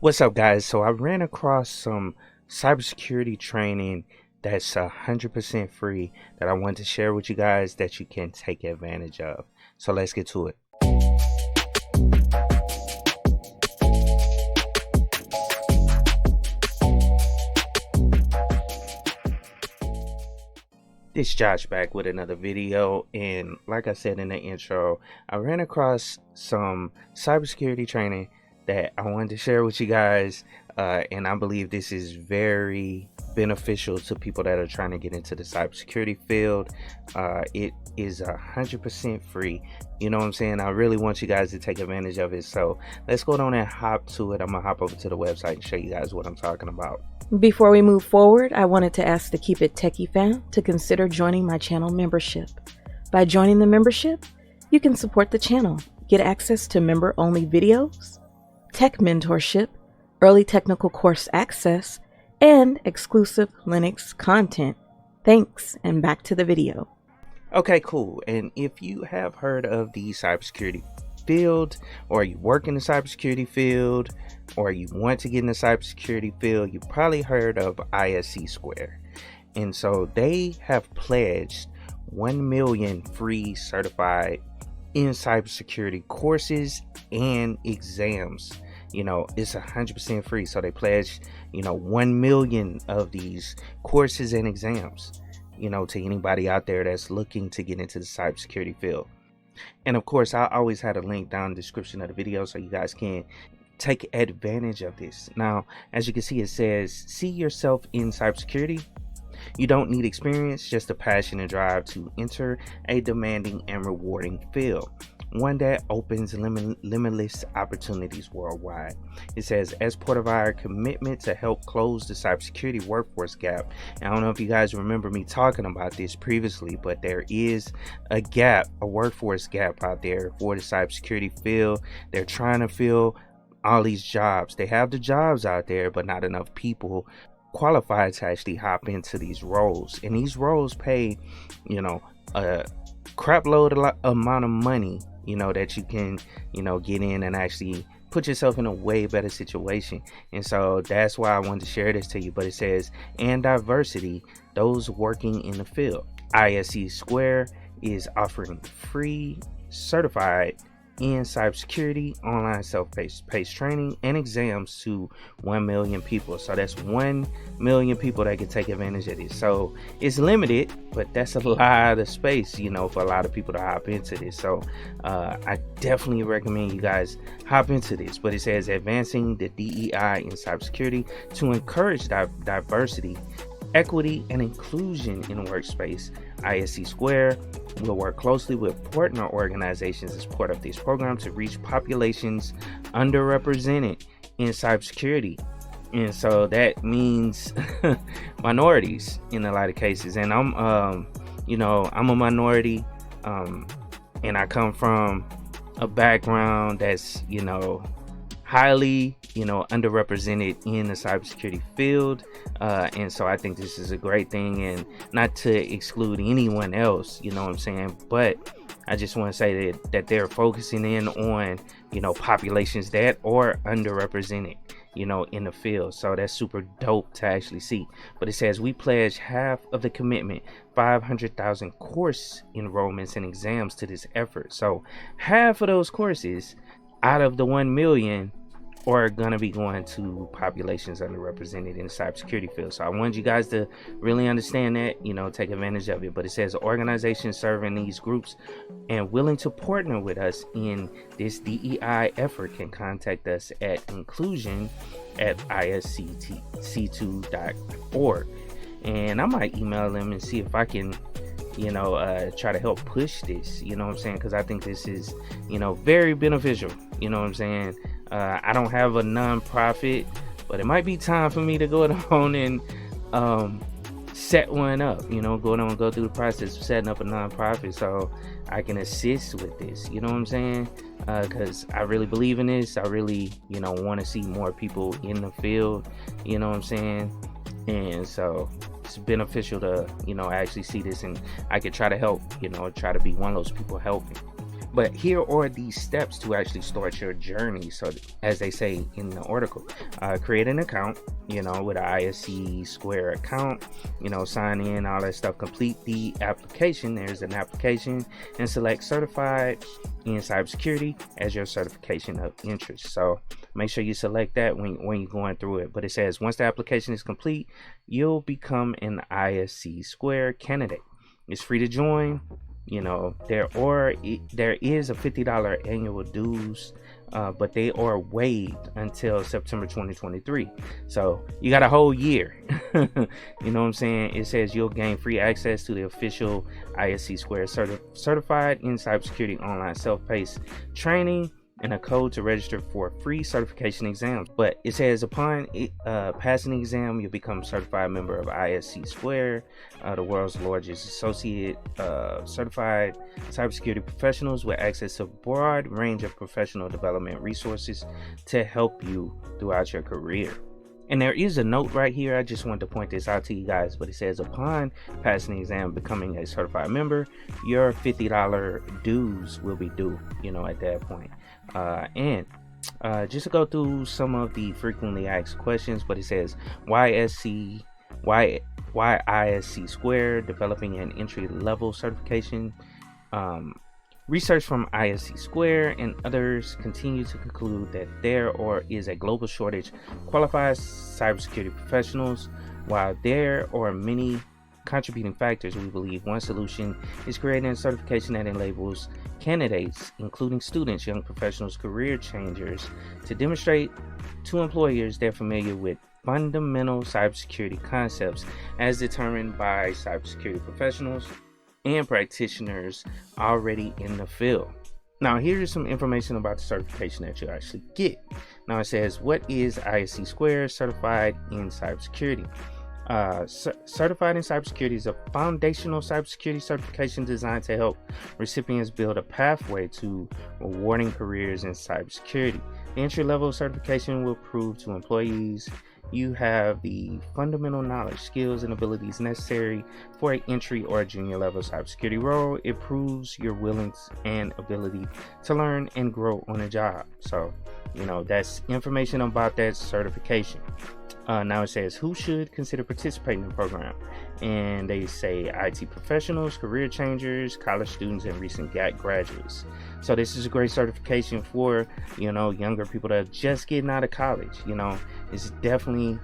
What's up, guys? So I ran across some cybersecurity training that's 100% free that I wanted to share with you guys that you can take advantage of. So let's get to it. It's Josh back with another video, and like I said in the intro, I ran across some cybersecurity training that I wanted to share with you guys, and I believe this is very beneficial to people that are trying to get into the cybersecurity field. It is 100% free. You know what I'm saying? I really want you guys to take advantage of it. So let's go on and hop to it. I'm gonna hop over to the website and show you guys what I'm talking about. Before we move forward, I wanted to ask the KeepItTechie fam to consider joining my channel membership. By joining the membership, you can support the channel, get access to member-only videos, tech mentorship, early technical course access, and exclusive Linux content. Thanks, and back to the video. Okay, cool. And if you have heard of the cybersecurity field, or you work in the cybersecurity field, or you want to get in the cybersecurity field, you probably heard of ISC². And so they have pledged 1 million free certified in cybersecurity courses and exams. You know, it's 100% free. So they pledged, 1 million of these courses and exams, to anybody out there that's looking to get into the cybersecurity field. And of course, I always had a link down in the description of the video so you guys can take advantage of this. Now, as you can see, it says, see yourself in cybersecurity. You don't need experience, just a passion and drive to enter a demanding and rewarding field, one that opens limitless opportunities worldwide. It says, as part of our commitment to help close the cybersecurity workforce gap. And I don't know if you guys remember me talking about this previously, but there is a gap, a workforce gap out there for the cybersecurity field. They're trying to fill all these jobs. They have the jobs out there, but not enough people qualified to actually hop into these roles. And these roles pay, a crap load amount of money, that you can, get in and actually put yourself in a way better situation. And so that's why I wanted to share this to you. But it says, and diversity, those working in the field. ISC² is offering free certified in cybersecurity online self-paced training and exams to 1 million people. So that's 1 million people that can take advantage of this. So it's limited, but that's a lot of space, for a lot of people to hop into this. So I definitely recommend you guys hop into this. But it says advancing the DEI in cybersecurity to encourage diversity, equity, and inclusion in the workspace. ISC² will work closely with partner organizations as part of this program to reach populations underrepresented in cybersecurity. And so that means minorities in a lot of cases. And I'm a minority, and I come from a background that's, highly, underrepresented in the cybersecurity field. And so I think this is a great thing, and not to exclude anyone else, you know what I'm saying? But I just want to say that they're focusing in on, populations that are underrepresented, in the field. So that's super dope to actually see. But it says we pledge half of the commitment, 500,000 course enrollments and exams to this effort. So half of those courses out of the 1 million are gonna be going to populations underrepresented in the cybersecurity field. So I want you guys to really understand that, take advantage of it. But it says organizations serving these groups and willing to partner with us in this DEI effort can contact us at inclusion@isc².org. And I might email them and see if I can try to help push this, because I think this is, very beneficial. I don't have a non-profit, but it might be time for me to go on and set one up, go through the process of setting up a non-profit so I can assist with this, because I really believe in this. I really, want to see more people in the field, and so it's beneficial to, actually see this, and I could try to help, try to be one of those people helping. But here are these steps to actually start your journey. So as they say in the article, create an account, with an ISC² account, sign in, all that stuff, complete the application. There's an application, and select certified in cybersecurity as your certification of interest. So make sure you select that when you're going through it. But it says once the application is complete, you'll become an ISC² candidate. It's free to join. There is a $50 annual dues, but they are waived until September 2023. So you got a whole year. You know what I'm saying? It says you'll gain free access to the official ISC² Certified in Cybersecurity online self-paced training, and a code to register for free certification exams. But it says upon passing the exam, you'll become a certified member of ISC², the world's largest associate certified cybersecurity professionals with access to a broad range of professional development resources to help you throughout your career. And there is a note right here. I just wanted to point this out to you guys, but it says upon passing the exam, becoming a certified member, your $50 dues will be due, at that point. Just to go through some of the frequently asked questions, but it says why ISC² developing an entry-level certification. Research from ISC² and others continue to conclude that there is a global shortage of qualified cybersecurity professionals. While there are many contributing factors, we believe one solution is creating a certification that enables candidates, including students, young professionals, career changers, to demonstrate to employers they're familiar with fundamental cybersecurity concepts as determined by cybersecurity professionals and practitioners already in the field. Now, here's some information about the certification that you actually get. Now, it says, what is ISC² Certified in Cybersecurity? Certified in Cybersecurity is a foundational cybersecurity certification designed to help recipients build a pathway to rewarding careers in cybersecurity. The entry-level certification will prove to employees you have the fundamental knowledge, skills, and abilities necessary for an entry or a junior level cybersecurity role. It proves your willingness and ability to learn and grow on a job. So, that's information about that certification. Now it says who should consider participating in the program, and they say IT professionals, career changers, college students, and recent graduates. So this is a great certification for younger people that are just getting out of college. It's definitely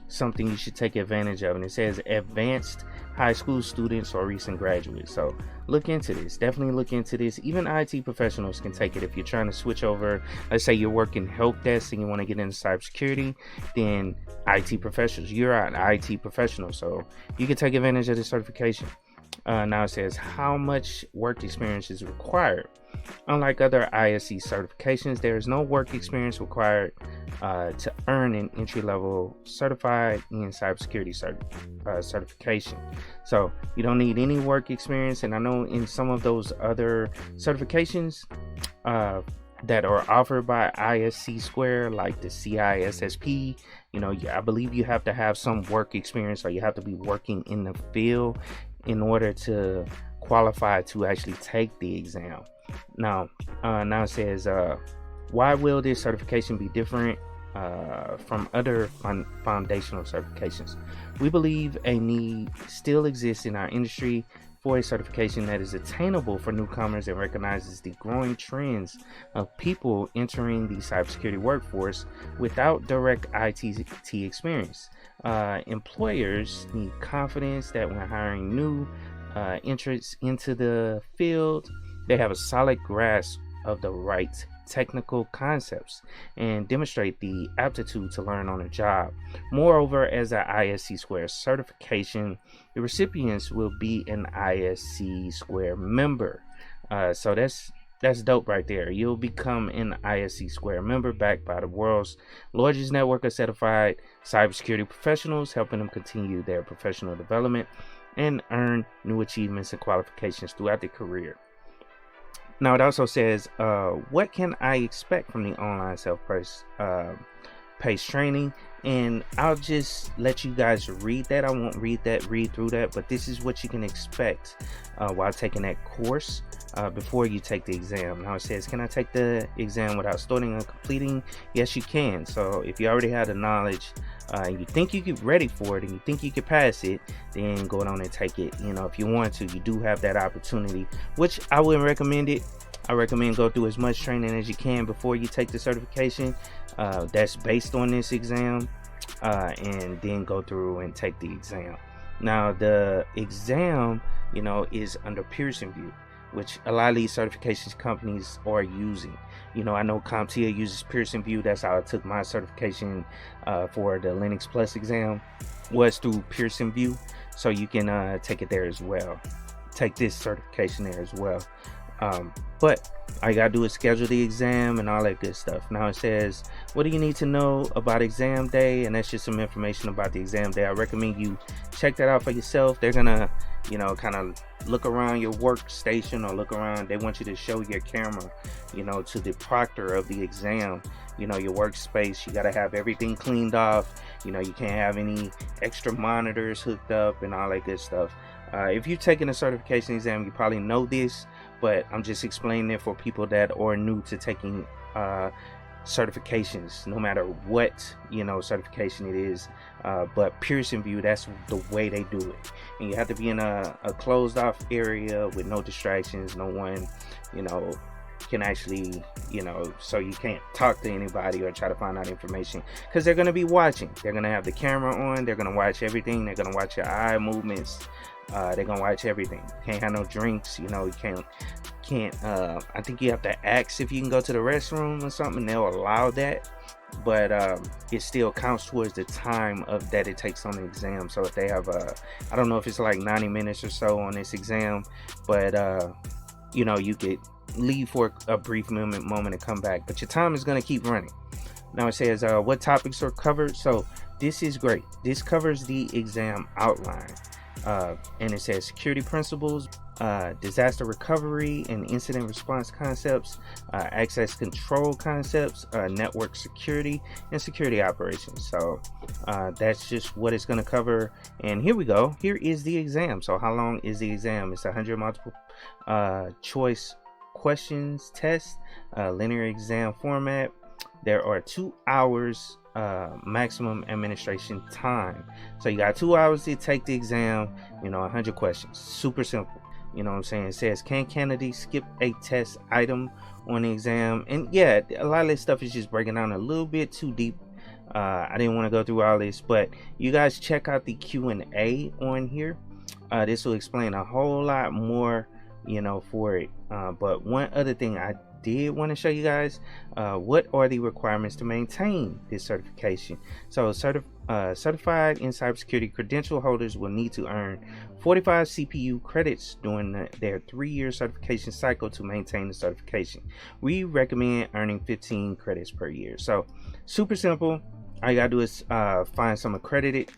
something you should take advantage of. And it says advanced high school students or recent graduates. So look into this. Definitely look into this. Even IT professionals can take it. If you're trying to switch over, let's say you're working help desk and you want to get into cybersecurity, then IT professionals, you're an IT professional, so you can take advantage of this certification. Now it says how much work experience is required. Unlike other ISC certifications, there is no work experience required to earn an entry-level certified in cybersecurity certification. So you don't need any work experience. And I know in some of those other certifications that are offered by ISC², like the CISSP, I believe you have to have some work experience, or you have to be working in the field in order to qualify to actually take the exam. Now it says, why will this certification be different from other foundational certifications? We believe a need still exists in our industry for a certification that is attainable for newcomers and recognizes the growing trends of people entering the cybersecurity workforce without direct IT experience. Employers need confidence that when hiring new entrants into the field, they have a solid grasp of the right technical concepts and demonstrate the aptitude to learn on a job. Moreover, as an ISC² certification, the recipients will be an ISC² member. So that's dope right there. You'll become an ISC² member backed by the world's largest network of certified cybersecurity professionals, helping them continue their professional development and earn new achievements and qualifications throughout their career. Now it also says, what can I expect from the online self-paced paced training, and I'll just let you guys read that. I won't read through that, but this is what you can expect while taking that course before you take the exam. Now it says, can I take the exam without starting and completing? Yes, you can. So if you already have the knowledge and you think you get ready for it and you think you can pass it, then go on and take it. You know, if you want to, you do have that opportunity, which I wouldn't recommend it. I recommend go through as much training as you can before you take the certification that's based on this exam, and then go through and take the exam. Now the exam, you know, is under Pearson VUE, which a lot of these certifications companies are using. You know, I know CompTIA uses Pearson VUE. That's how I took my certification for the Linux Plus exam, was through Pearson VUE. So you can take it there as well. Take this certification there as well. But all you gotta do is schedule the exam and all that good stuff. Now it says, what do you need to know about exam day? And that's just some information about the exam day. I recommend you check that out for yourself. They're gonna, you know, kind of look around your workstation or look around. They want you to show your camera, you know, to the proctor of the exam, you know, your workspace. You gotta have everything cleaned off. You know, you can't have any extra monitors hooked up and all that good stuff. If you've taken a certification exam, you probably know this, but I'm just explaining it for people that are new to taking certifications, no matter what, you know, certification it is. But Pearson VUE, that's the way they do it. And you have to be in a closed off area with no distractions, no one, you know, can actually, you know, so you can't talk to anybody or try to find out information, because they're going to be watching. They're going to have the camera on. They're going to watch everything. They're going to watch your eye movements. They're gonna watch everything. Can't have no drinks, you know. You can't I think you have to ask if you can go to the restroom or something. They'll allow that, but it still counts towards the time of that it takes on the exam. So if they have I don't know if it's like 90 minutes or so on this exam, but you know, you could leave for a brief moment and come back, but your time is going to keep running. Now it says what topics are covered. So this is great. This covers the exam outline. And it says security principles, disaster recovery and incident response concepts, access control concepts, network security, and security operations. So that's just what it's going to cover. And here we go. Here is the exam. So how long is the exam? It's 100 multiple choice questions test, linear exam format. There are 2 hours maximum administration time. So you got 2 hours to take the exam, you know, 100 questions. Super simple. You know what I'm saying? It says, can candidates skip a test item on the exam? And yeah, a lot of this stuff is just breaking down a little bit too deep. I didn't want to go through all this, but you guys check out the Q&A on here. This will explain a whole lot more, you know, for it. But one other thing I did want to show you guys, what are the requirements to maintain this certification. So certified in cybersecurity credential holders will need to earn 45 CPU credits during their 3-year certification cycle to maintain the certification. We recommend earning 15 credits per year. So super simple. All you gotta do is find some accredited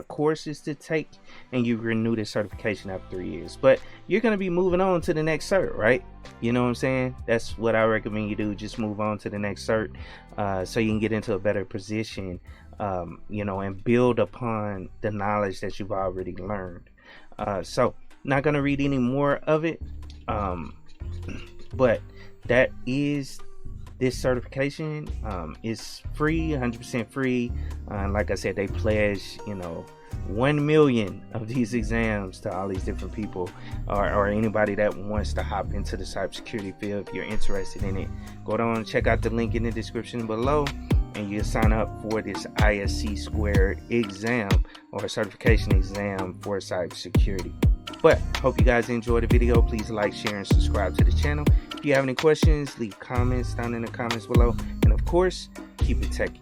courses to take, and you renew the certification after 3 years. But you're going to be moving on to the next cert, right? You know what I'm saying? That's what I recommend you do. Just move on to the next cert, so you can get into a better position, you know, and build upon the knowledge that you've already learned. So not going to read any more of it, but that is this certification. Is free, 100% free. Like I said, they pledge, you know, 1 million of these exams to all these different people, or anybody that wants to hop into the cybersecurity field. If you're interested in it, go down and check out the link in the description below, and you'll sign up for this ISC² exam, or certification exam for cybersecurity. But hope you guys enjoyed the video. Please like, share, and subscribe to the channel. If you have any questions, leave comments down in the comments below, and of course, keep it techie.